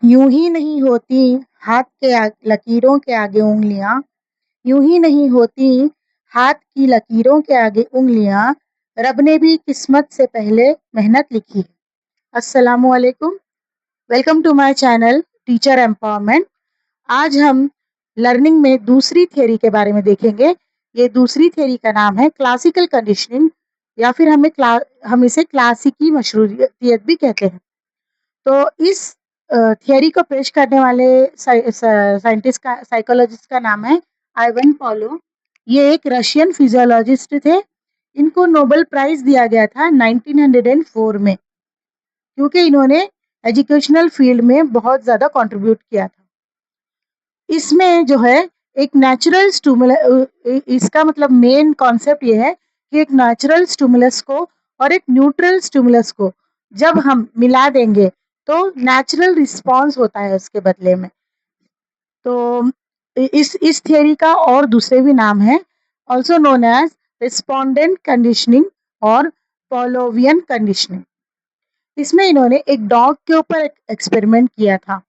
यूं ही नहीं होती हाथ के लकीरों के आगे उंगलियां। यूं ही नहीं होती हाथ की लकीरों के आगे उंगलियां। रब ने भी किस्मत से पहले मेहनत लिखी है। अस्सलामु अलैकुम। Welcome to my channel teacher empowerment. आज हम लर्निंग में दूसरी थ्योरी के बारे में देखेंगे। ये दूसरी थ्योरी का नाम है क्लासिकल कंडीशनिंग, या फिर हम इसे क्लासिकी मशरूतियत भी कहते हैं। तो इस थियरी को पेश करने वाले साइंटिस्ट का साइकोलॉजिस्ट का नाम है आइवन पॉलो। ये एक रशियन फिजियोलॉजिस्ट थे। इनको नोबेल प्राइज दिया गया था 1904 में, क्योंकि इन्होंने एजुकेशनल फील्ड में बहुत ज्यादा कंट्रीब्यूट किया था। इसमें जो है एक नेचुरल स्टिमुलस, इसका मतलब मेन कॉन्सेप्ट ये है कि एक नेचुरल स्टिमुलस को और एक न्यूट्रल स्टिमुलस को जब हम मिला देंगे तो नेचुरल रिस्पांस होता है उसके बदले में। तो इस थियरी का और दूसरे भी नाम है, also known as respondent conditioning और पॉलोवियन कंडीशनिंग। इसमें इन्होंने एक डॉग के ऊपर एक्सपेरिमेंट किया था।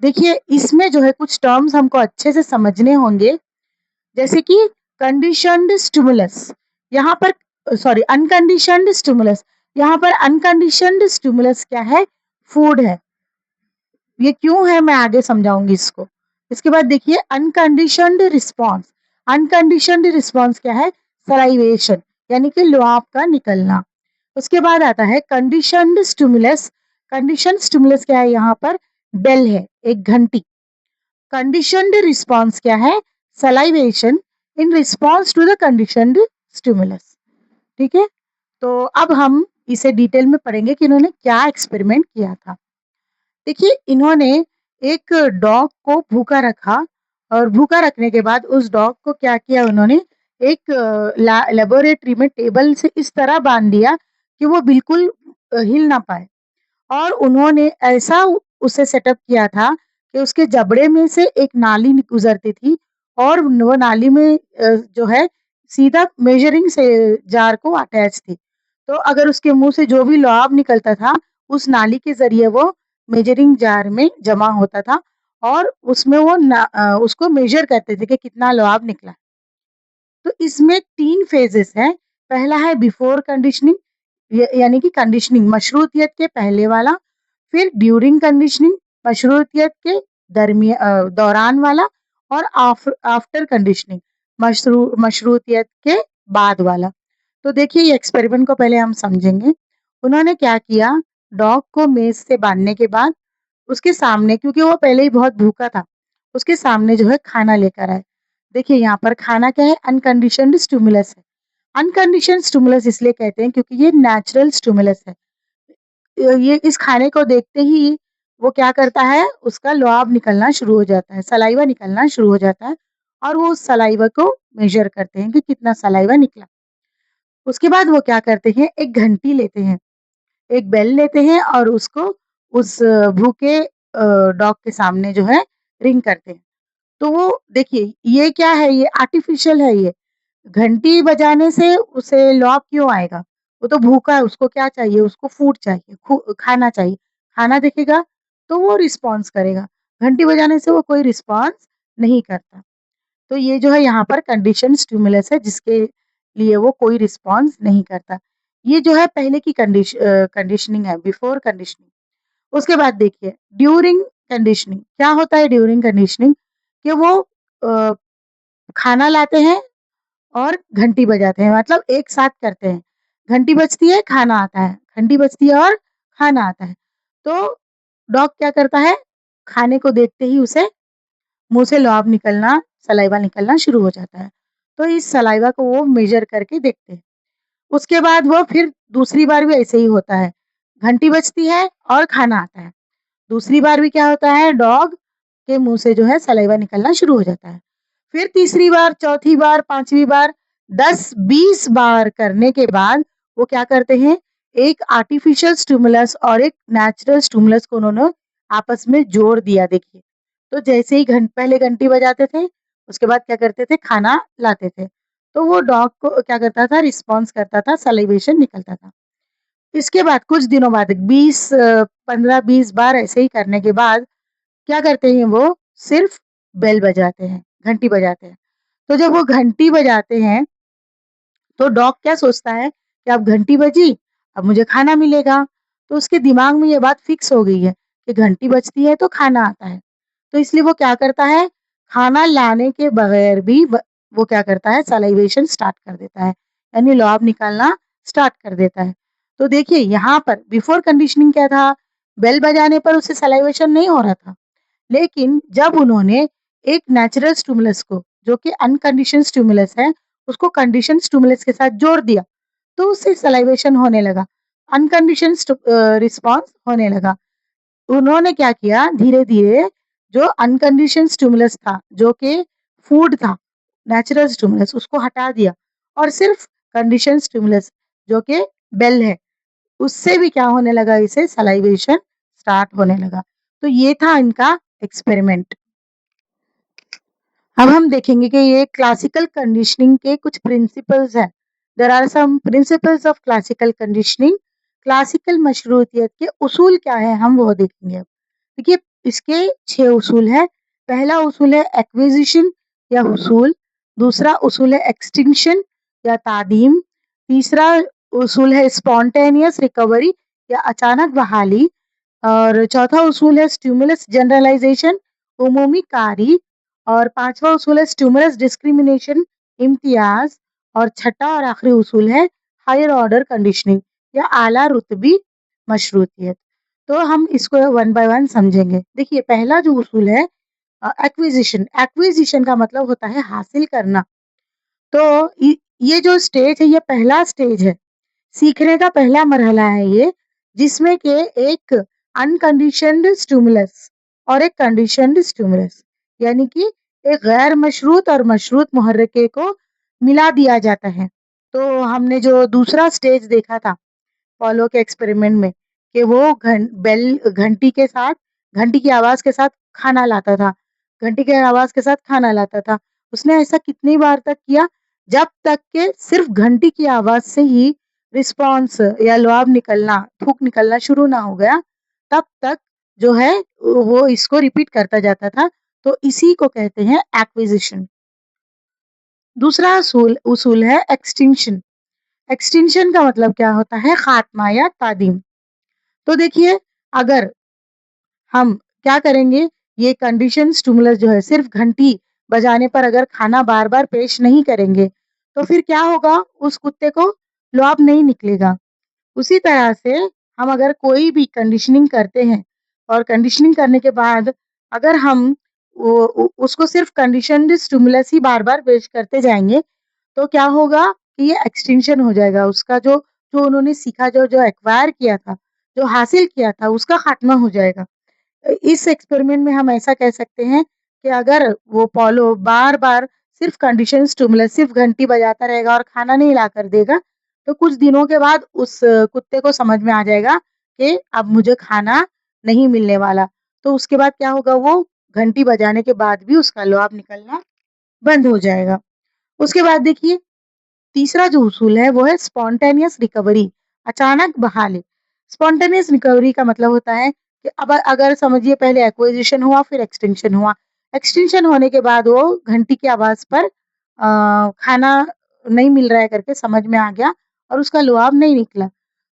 देखिए, इसमें जो है कुछ टर्म्स हमको अच्छे से समझने होंगे, जैसे कि कंडीशनड स्टिमुलस, यहाँ पर सॉरी अनकंडीशनड स्टिमुलस। यहाँ पर अनकंडीशनड स्टिमुलस क्या है? फूड है। ये क्यों है मैं आगे समझाऊंगी इसको। इसके बाद देखिए अनकंडीशनड रिस्पॉन्स। अनकंडीशनड रिस्पॉन्स क्या है? सलाइवेशन, यानी कि लुआब का निकलना। उसके बाद आता है कंडीशनड स्टिमुलस। कंडीशन स्टिमुलस क्या है? यहाँ पर बेल है, एक घंटी। कंडीशनड रिस्पॉन्स क्या है? Salivation in response to the conditioned stimulus. ठीक है, तो अब हम इसे डिटेल में पढ़ेंगे कि इन्होंने क्या एक्सपेरिमेंट किया था। देखिए, इन्होंने एक डॉग को भूखा रखा, और भूखा रखने के बाद उस डॉग को क्या किया उन्होंने, एक लेबोरेटरी में टेबल से इस तरह बांध दिया कि वो बिल्कुल हिल ना पाए। और उन्होंने ऐसा उसे सेटअप किया था कि उसके जबड़े में से एक नाली गुजरती थी, और वो नाली में जो है सीधा मेजरिंग से जार को अटैच थी। तो अगर उसके मुंह से जो भी लुआब निकलता था, उस नाली के जरिए वो मेजरिंग जार में जमा होता था, और उसमें वो उसको मेजर करते थे कि कितना लुआब निकला। तो इसमें 3 फेजेस हैं। पहला है बिफोर कंडीशनिंग, यानी कि कंडीशनिंग मशरूतियत के पहले वाला। फिर ड्यूरिंग कंडीशनिंग, मशरूतियत के दौरान वाला। और आफ्टर कंडीशनिंग, मशरूतियत के बाद वाला। तो देखिए, ये एक्सपेरिमेंट को पहले हम समझेंगे। उन्होंने क्या किया, डॉग को मेज से बांधने के बाद उसके सामने, क्योंकि वो पहले ही बहुत भूखा था, उसके सामने जो है खाना लेकर आए। देखिए, यहाँ पर खाना क्या है? अनकंडीशनड स्टिमुलस है। अनकंडीशनड स्टिमुलस इसलिए कहते हैं क्योंकि ये नेचुरल स्टिमुलस है। ये इस खाने को देखते ही वो क्या करता है, उसका लुआब निकलना शुरू हो जाता है, सलाइवा निकलना शुरू हो जाता है, और वो उस सलाइवा को मेजर करते हैं कि कितना सलाइवा निकला। उसके बाद वो क्या करते हैं, एक घंटी लेते हैं, एक बेल लेते हैं, और उसको उस भूखे डॉग के सामने जो है रिंग करते हैं। तो वो देखिए, ये क्या है? ये आर्टिफिशियल है ये। घंटी बजाने से उसे लॉक क्यों आएगा? वो तो भूखा है, उसको क्या चाहिए? उसको फूड चाहिए, खाना चाहिए। खाना दिखेगा तो वो रिस्पॉन्स करेगा। घंटी बजाने से वो कोई रिस्पॉन्स नहीं करता। तो ये जो है यहाँ पर कंडीशन स्टिमुलस है, जिसके लिए वो कोई रिस्पॉन्स नहीं करता। ये जो है पहले की कंडीशनिंग है, बिफोर कंडीशनिंग। उसके बाद देखिए ड्यूरिंग कंडीशनिंग। क्या होता है ड्यूरिंग कंडीशनिंग? कि वो अ, खाना लाते हैं और घंटी बजाते हैं, मतलब एक साथ करते हैं। घंटी बजती है, खाना आता है, घंटी बजती है और खाना आता है। तो डॉग क्या करता है, खाने को देखते ही उसे मुँह से लुआब निकलना, सलाइवा निकलना शुरू हो जाता है। तो इस सलाइवा को वो मेज़र करके देखते हैं। उसके बाद वो फिर दूसरी बार भी ऐसे ही होता है। घंटी बजती है और खाना आता है। दूसरी बार भी क्या होता है, डॉग के मुँह से जो है सलाइवा निकलना शुरू हो जाता है। फिर तीसरी बार, चौथी बार, 5वीं बार, 10-20 बार करने के बाद वो क्या करते हैं, एक आर्टिफिशियल स्टिमुलस और एक नेचुरल स्टिमुलस को उन्होंने आपस में जोड़ दिया देखिए। तो जैसे ही पहले घंटी बजाते थे, उसके बाद क्या करते थे, खाना लाते थे। तो वो डॉग को क्या करता था, रिस्पॉन्स करता था, सलाइवेशन निकलता था। इसके बाद कुछ दिनों बाद 15-20 बार ऐसे ही करने के बाद क्या करते हैं वो सिर्फ बेल बजाते हैं, घंटी बजाते हैं। तो जब वो घंटी बजाते हैं तो डॉग क्या सोचता है कि अब घंटी बजी, अब मुझे खाना मिलेगा। तो उसके दिमाग में ये बात फिक्स हो गई है कि घंटी बजती है तो खाना आता है। तो इसलिए वो क्या करता है, खाना लाने के बगैर भी वो क्या करता है सलाइवेशन स्टार्ट कर देता है, यानी लुआब निकालना स्टार्ट कर देता है। तो देखिए यहाँ पर बिफोर कंडीशनिंग क्या था, बेल बजाने पर उसे सलाइवेशन नहीं हो रहा था। लेकिन जब उन्होंने एक नेचुरल स्टिमुलस को, जो कि अनकंडीशनड स्टिमुलस है, उसको कंडीशनड स्टिमुलस के साथ जोड़ दिया, तो उससे सलाइवेशन होने लगा, अनकंडीशनड रिस्पॉन्स होने लगा। उन्होंने क्या किया, धीरे-धीरे जो अनकंडीशनड स्टिमुलस था, जो कि फूड था, नेचुरल स्टिमुलस उसको हटा दिया और सिर्फ कंडीशनड स्टिमुलस जो कि बेल है, उससे भी क्या होने लगा, इसे सलाइवेशन स्टार्ट होने लगा। तो ये था इनका एक्सपेरिमेंट। अब हम देखेंगे कि ये क्लासिकल कंडीशनिंग के कुछ प्रिंसिपल्स हैं। There are some principles of classical conditioning. Classical मशरूतियत के उसूल क्या है, हम वो देखेंगे। देखिए इसके 6 उसूल हैं। पहला उसूल है एक्विजिशन या हुसूल, दूसरा उसूल है एक्सटिंक्शन या तादीम, तीसरा उसूल है स्पॉन्टेनियस रिकवरी या अचानक बहाली, और चौथा उसूल है स्टिमुलस जनरलाइजेशन, उमूमी कारी, और पांचवा उसूल है स्टिमुलस डिस्क्रिमिनेशन, इम्तियाज, और छठा और आखिरी उसूल है हायर ऑर्डर कंडीशनिंग या आला रुतबी मशरूतियत। तो हम इसको वन बाय वन समझेंगे। देखिए पहला जो उसूल है एक्विजिशन। एक्विजिशन का मतलब होता है हासिल करना। तो ये जो स्टेज है, ये पहला स्टेज है, सीखने का पहला मरहला है ये, जिसमें के एक अनकंडीशनड स्टिमुलस और एक कंडीशनड स्टिमुलस, यानी कि एक गैर मशरूत और मशरूत मुहर्रिके को मिला दिया जाता है। तो हमने जो दूसरा स्टेज देखा था पॉलो के एक्सपेरिमेंट में, कि वो घंटी के साथ, घंटी की आवाज के साथ खाना लाता था, घंटी की आवाज के साथ खाना लाता था। उसने ऐसा कितनी बार तक किया, जब तक के सिर्फ घंटी की आवाज से ही रिस्पॉन्स या लुआब निकलना, थूक निकलना शुरू ना हो गया, तब तक जो है वो इसको रिपीट करता जाता था। तो इसी को कहते हैं एक्विजिशन। दूसरा उसूल उसूल है एक्सटिंक्शन। एक्सटिंक्शन का मतलब क्या होता है, खात्मा या तादीम। तो देखिए अगर हम क्या करेंगे, ये कंडीशन स्टिमुलस जो है सिर्फ घंटी बजाने पर अगर खाना बार बार पेश नहीं करेंगे, तो फिर क्या होगा, उस कुत्ते को लुआब नहीं निकलेगा। उसी तरह से हम अगर कोई भी कंडीशनिंग करते हैं और कंडीशनिंग करने के बाद अगर हम उसको सिर्फ कंडीशनड स्टिमुलस ही बार बार पेश करते जाएंगे, तो क्या होगा कि ये एक्सटिंक्शन हो जाएगा, उसका जो जो उन्होंने सीखा, जो जो एक्वायर किया था, जो हासिल किया था, उसका खात्मा हो जाएगा। इस एक्सपेरिमेंट में हम ऐसा कह सकते हैं कि अगर वो पॉलो बार-बार सिर्फ कंडीशन स्टिमुलस, सिर्फ घंटी बजाता रहेगा और खाना नहीं लाकर देगा, तो कुछ दिनों के बाद उस कुत्ते को समझ में आ जाएगा कि अब मुझे खाना नहीं मिलने वाला। तो उसके बाद क्या होगा, वो घंटी बजाने के बाद भी उसका लुआब निकलना बंद हो जाएगा। उसके बाद देखिए तीसरा जो उसूल है वो है स्पॉन्टेनियस रिकवरी, अचानक बहाली। स्पॉन्टेनियस रिकवरी का मतलब होता है कि अब अगर समझिए पहले एक्विजिशन हुआ फिर एक्सटिंक्शन हुआ। एक्सटिंक्शन होने के बाद वो घंटी की आवाज पर खाना नहीं मिल रहा है करके समझ में आ गया और उसका लुआब नहीं निकला।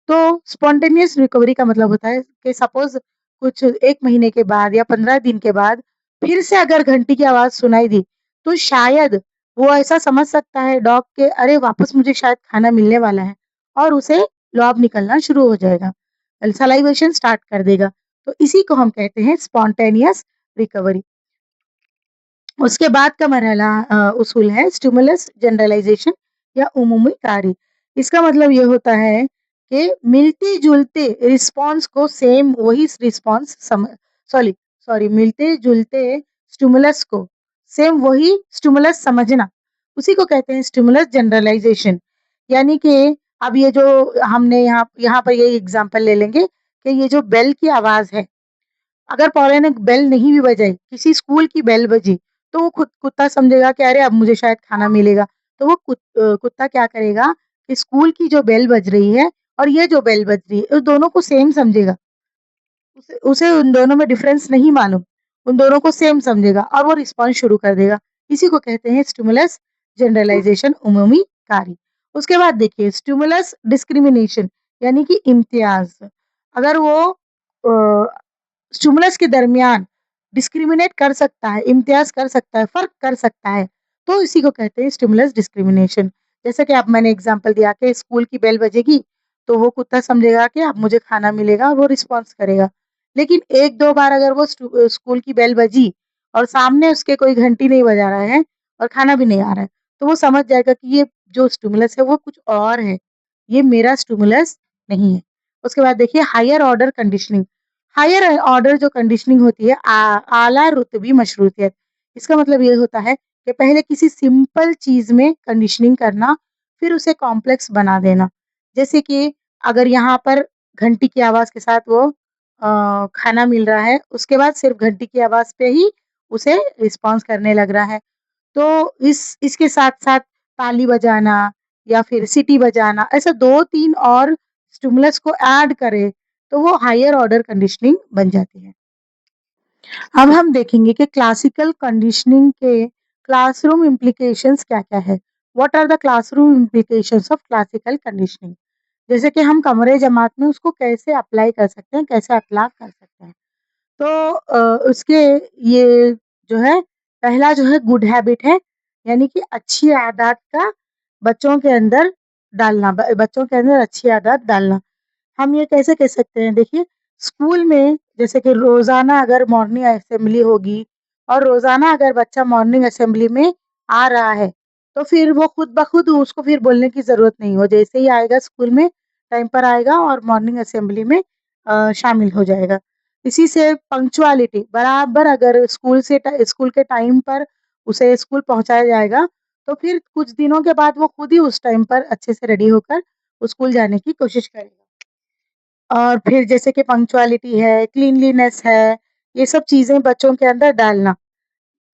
तो स्पॉन्टेनियस रिकवरी का मतलब होता है कि सपोज कुछ 1 महीने के बाद या 15 दिन के बाद फिर से अगर घंटी की आवाज़ सुनाई दी, तो शायद वो ऐसा समझ सकता है डॉग के अरे वापस मुझे शायद खाना मिलने वाला है और उसे लुआब निकलना शुरू हो जाएगा, सलाइवेशन स्टार्ट कर देगा। तो इसी को हम कहते हैं स्पॉन्टेनियस रिकवरी। उसके बाद का मरहला उसूल है स्टिमुलस जनरलाइजेशन या उमूमी कारी। इसका मतलब ये होता है कि मिलते-जुलते रिस्पॉन्स को सेम वही रिस्पॉन्स सॉरी सॉरी मिलते-जुलते स्टिमुलस को सेम वही स्टिमुलस समझना, उसी को कहते हैं स्टिमुलस जनरलाइजेशन। यानी कि अब ये जो हमने यहाँ यहाँ पर ये एग्जांपल ले लेंगे कि ये जो बेल की आवाज़ है, अगर पौले ने बेल नहीं भी बजाई, किसी स्कूल की बेल बजी, तो वो खुद कुत्ता समझेगा कि अरे अब मुझे शायद खाना मिलेगा। तो वो कुत्ता क्या करेगा कि स्कूल की जो बेल बज रही है और ये जो बेल बज रही है, उस दोनों को सेम समझेगा। उसे उसे उन दोनों में डिफरेंस नहीं मालूम, उन दोनों को सेम समझेगा और वो रिस्पॉन्स शुरू कर देगा। इसी को कहते हैं स्टिमुलस जनरलाइजेशन, उमूमी कारी। उसके बाद देखिए स्टिमुलस डिस्क्रिमिनेशन यानी कि इम्तियाज। अगर वो स्टिमुलस के दरमियान डिस्क्रिमिनेट कर सकता है, इम्तियाज कर सकता है, फर्क कर सकता है, तो इसी को कहते हैं स्टिमुलस डिस्क्रिमिनेशन। जैसे कि अब मैंने एग्जांपल दिया कि स्कूल की बेल बजेगी तो वो कुत्ता समझेगा कि अब मुझे खाना मिलेगा और वो रिस्पॉन्स करेगा। लेकिन 1-2 बार अगर वो स्कूल की बेल बजी और सामने उसके कोई घंटी नहीं बजा रहा है और खाना भी नहीं आ रहा है, तो वो समझ जाएगा कि ये जो स्टिमुलस है वो कुछ और है, ये मेरा स्टिमुलस नहीं है। उसके बाद देखिए higher order conditioning. Higher order जो कंडीशनिंग होती है आला रुतबी मशरूतियत। इसका मतलब ये होता है कि पहले किसी सिंपल चीज़ में कंडीशनिंग करना, फिर उसे कॉम्प्लेक्स बना देना। जैसे कि अगर यहाँ पर घंटी की आवाज़ के साथ वो खाना मिल रहा है, उसके बाद सिर्फ़ घंटी की आवाज़ पे ही उसे रिस्पॉन्स करने लग रहा है। तो इसके साथ-साथ ताली बजाना या फिर सीटी बजाना, ऐसे 2-3 और स्टिमुलस को ऐड करें, तो वो हायर ऑर्डर कंडीशनिंग बन जाती है। अब हम देखेंगे कि क्लासिकल कंडीशनिंग के क्लासरूम इम्प्लीकेशंस क्या-क्या है। What are the classroom implications of classical conditioning? जैसे कि हम कमरे जमात में उसको कैसे अप्लाई कर सकते हैं, कैसे अप्लाई कर सकते हैं। तो उसके ये जो है पहला जो है गुड हैबिट है, यानी कि अच्छी आदत का बच्चों के अंदर डालना, बच्चों के अंदर अच्छी आदत डालना। हम ये कैसे कह सकते हैं देखिए, स्कूल में जैसे कि रोज़ाना अगर मॉर्निंग असेंबली होगी और रोज़ाना अगर बच्चा मॉर्निंग असेंबली में आ रहा है, तो फिर वो खुद ब खुद उसको फिर बोलने की ज़रूरत नहीं, वो जैसे ही आएगा स्कूल में टाइम पर आएगा और मॉर्निंग असेंबली में शामिल हो जाएगा। इसी से पंक्चुअलिटी बराबर अगर स्कूल के टाइम पर उसे स्कूल पहुँचाया जाएगा, तो फिर कुछ दिनों के बाद वो खुद ही उस टाइम पर अच्छे से रेडी होकर स्कूल जाने की कोशिश करेगा। और फिर जैसे कि पंक्चुअलिटी है, क्लीनलीनेस है, ये सब चीज़ें बच्चों के अंदर डालना।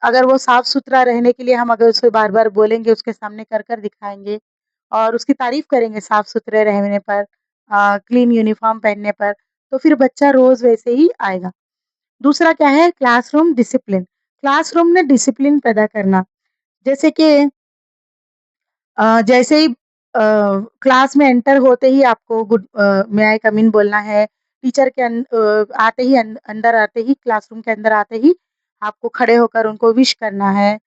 अगर वो साफ-सुथरा रहने के लिए हम अगर उसे बार-बार बोलेंगे, उसके सामने कर-कर दिखाएँगे और उसकी तारीफ़ करेंगे साफ-सुथरे रहने पर, क्लीन यूनिफ़ॉर्म पहनने पर, तो फिर बच्चा रोज़ वैसे ही आएगा। दूसरा क्या है क्लासरूम डिसिप्लिन। क्लासरूम में डिसिप्लिन पैदा करना। जैसे कि जैसे ही क्लास में एंटर होते ही आपको मे आई कम इन बोलना है। टीचर के आते ही अंदर आते ही क्लासरूम के अंदर आते ही आपको खड़े होकर उनको विश करना है।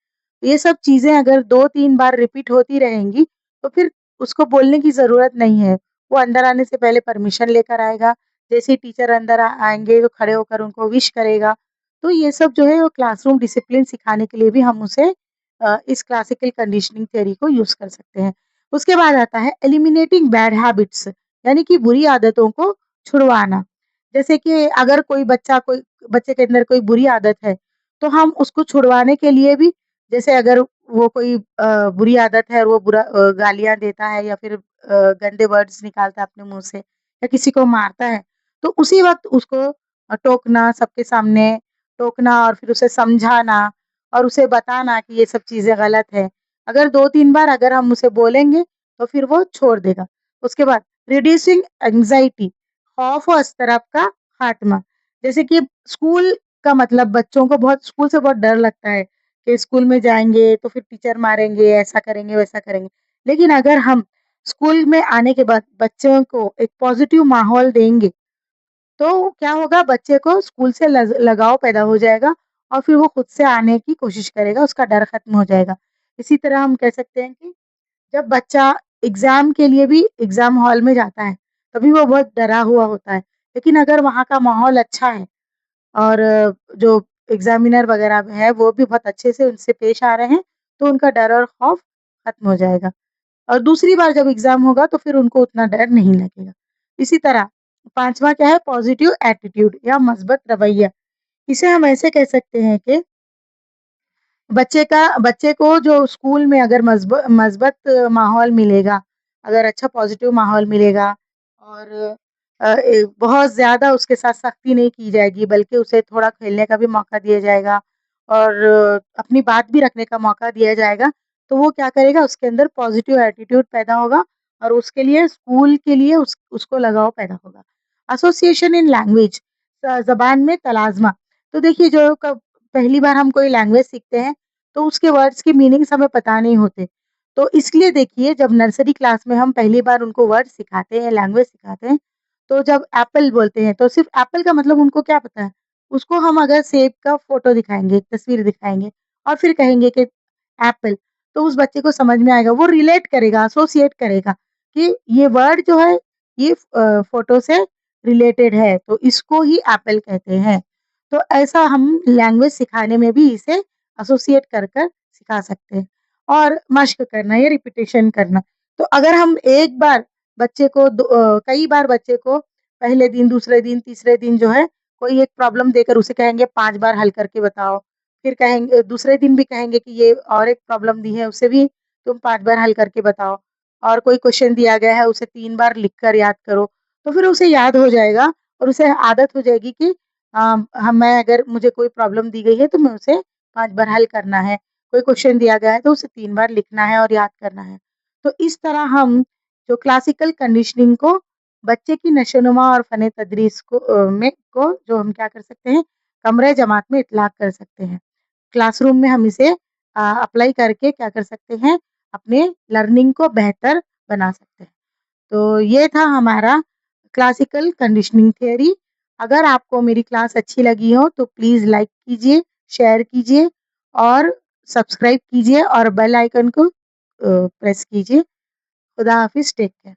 ये सब चीज़ें अगर 2-3 बार रिपीट होती रहेंगी, तो फिर उसको बोलने की ज़रूरत नहीं है। वो अंदर आने से पहले परमिशन लेकर आएगा। जैसे ही टीचर अंदर आएँगे तो खड़े होकर उनको विश करेगा। तो ये सब जो है वो क्लासरूम डिसिप्लिन सिखाने के लिए भी हम उसे इस क्लासिकल कंडीशनिंग थ्योरी को यूज़ कर सकते हैं। उसके बाद आता है एलिमिनेटिंग बैड हैबिट्स, यानी कि बुरी आदतों को छुड़वाना। जैसे कि अगर कोई बच्चे के अंदर कोई बुरी आदत है, तो हम उसको छुड़वाने के लिए भी जैसे अगर वो कोई बुरी आदत है और वो गालियाँ देता है या फिर गंदे वर्ड्स निकालता है अपने मुँह से या किसी को मारता है, तो उसी वक़्त उसको टोकना सबके सामने, टोकना और फिर उसे समझाना और उसे बताना कि ये सब चीज़ें गलत है। अगर 2-3 बार अगर हम उसे बोलेंगे, तो फिर वो छोड़ देगा। उसके बाद रिड्यूसिंग एंग्ज़ायटी, खौफ व एज़्तराब का खात्मा। जैसे कि स्कूल का मतलब बच्चों को बहुत स्कूल से बहुत डर लगता है कि स्कूल में जाएँगे तो फिर टीचर मारेंगे, ऐसा करेंगे, वैसा करेंगे। लेकिन अगर हम स्कूल में आने के बाद बच्चों को एक पॉज़िटिव माहौल देंगे, तो क्या होगा बच्चे को स्कूल से लगाव पैदा हो जाएगा और फिर वो खुद से आने की कोशिश करेगा, उसका डर खत्म हो जाएगा। इसी तरह हम कह सकते हैं कि जब बच्चा एग्ज़ाम के लिए भी एग्ज़ाम हॉल में जाता है, तभी वो बहुत डरा हुआ होता है। लेकिन अगर वहाँ का माहौल अच्छा है और जो एग्ज़ामिनर वग़ैरह है, वो भी बहुत अच्छे से उनसे पेश आ रहे हैं, तो उनका डर और खौफ खत्म हो जाएगा। और दूसरी बार जब एग्ज़ाम होगा तो फिर उनको उतना डर नहीं लगेगा। इसी तरह 5वाँ क्या है पॉज़िटिव एटीट्यूड या मस्बत रवैया। इसे हम ऐसे कह सकते हैं कि बच्चे को जो स्कूल में अगर मस्बत माहौल मिलेगा, अगर अच्छा पॉज़िटिव माहौल मिलेगा और बहुत ज़्यादा उसके साथ सख्ती नहीं की जाएगी, बल्कि उसे थोड़ा खेलने का भी मौका दिया जाएगा और अपनी बात भी रखने का मौका दिया जाएगा, तो वो क्या करेगा उसके अंदर पॉज़िटिव एटीट्यूड पैदा होगा और उसके लिए स्कूल के लिए उसको लगाव पैदा होगा। एसोसिएशन इन लैंग्वेज, ज़बान में तलाज़मा। तो देखिए जो पहली बार हम कोई लैंग्वेज सीखते हैं, तो उसके वर्ड्स की मीनिंग्स हमें पता नहीं होते। तो इसलिए देखिए जब नर्सरी क्लास में हम पहली बार उनको वर्ड सिखाते हैं, लैंग्वेज सिखाते हैं, तो जब एप्पल बोलते हैं, तो सिर्फ़ एप्पल का मतलब उनको क्या पता है? उसको हम अगर सेब का फ़ोटो दिखाएँगे, एक तस्वीर दिखाएँगे और फिर कहेंगे कि एप्पल, तो उस बच्चे को समझ में आएगा, वो रिलेट करेगा, एसोसिएट करेगा कि ये वर्ड जो है ये फ़ोटो से रिलेटेड है, तो इसको ही एप्पल कहते हैं। तो ऐसा हम लैंग्वेज सिखाने में भी इसे एसोसिएट कर सिखा सकते हैं और मश्क करना या रिपिटेशन करना। तो अगर हम एक बार कई बार बच्चे को पहले दिन, दूसरे दिन, तीसरे दिन जो है कोई एक प्रॉब्लम देकर उसे कहेंगे 5 बार हल करके बताओ। फिर कहेंगे दूसरे दिन भी कहेंगे कि ये और एक प्रॉब्लम दी है उसे भी तुम 5 बार हल करके बताओ। और कोई क्वेश्चन दिया गया है उसे 3 बार लिख कर याद करो। तो फिर उसे याद हो जाएगा और उसे आदत हो जाएगी कि मैं अगर मुझे कोई प्रॉब्लम दी गई है तो मैं उसे 5 बार हल करना है। कोई क्वेश्चन दिया गया है तो उसे 3 बार लिखना है और याद करना है। तो इस तरह हम जो क्लासिकल कंडीशनिंग को बच्चे की नशोनुमा और फ़न-ए-तदरीस को जो हम क्या कर सकते हैं, कमरे जमात में इत्लाक़ कर सकते हैं। क्लासरूम में हम इसे अप्लाई करके क्या कर सकते हैं, अपने लर्निंग को बेहतर बना सकते हैं। तो ये था हमारा क्लासिकल कंडीशनिंग थ्योरी। अगर आपको मेरी क्लास अच्छी लगी हो तो प्लीज़ लाइक कीजिए, शेयर कीजिए और सब्सक्राइब कीजिए और बेल आइकन को प्रेस कीजिए। खुदा हाफ़िज़, टेक केयर।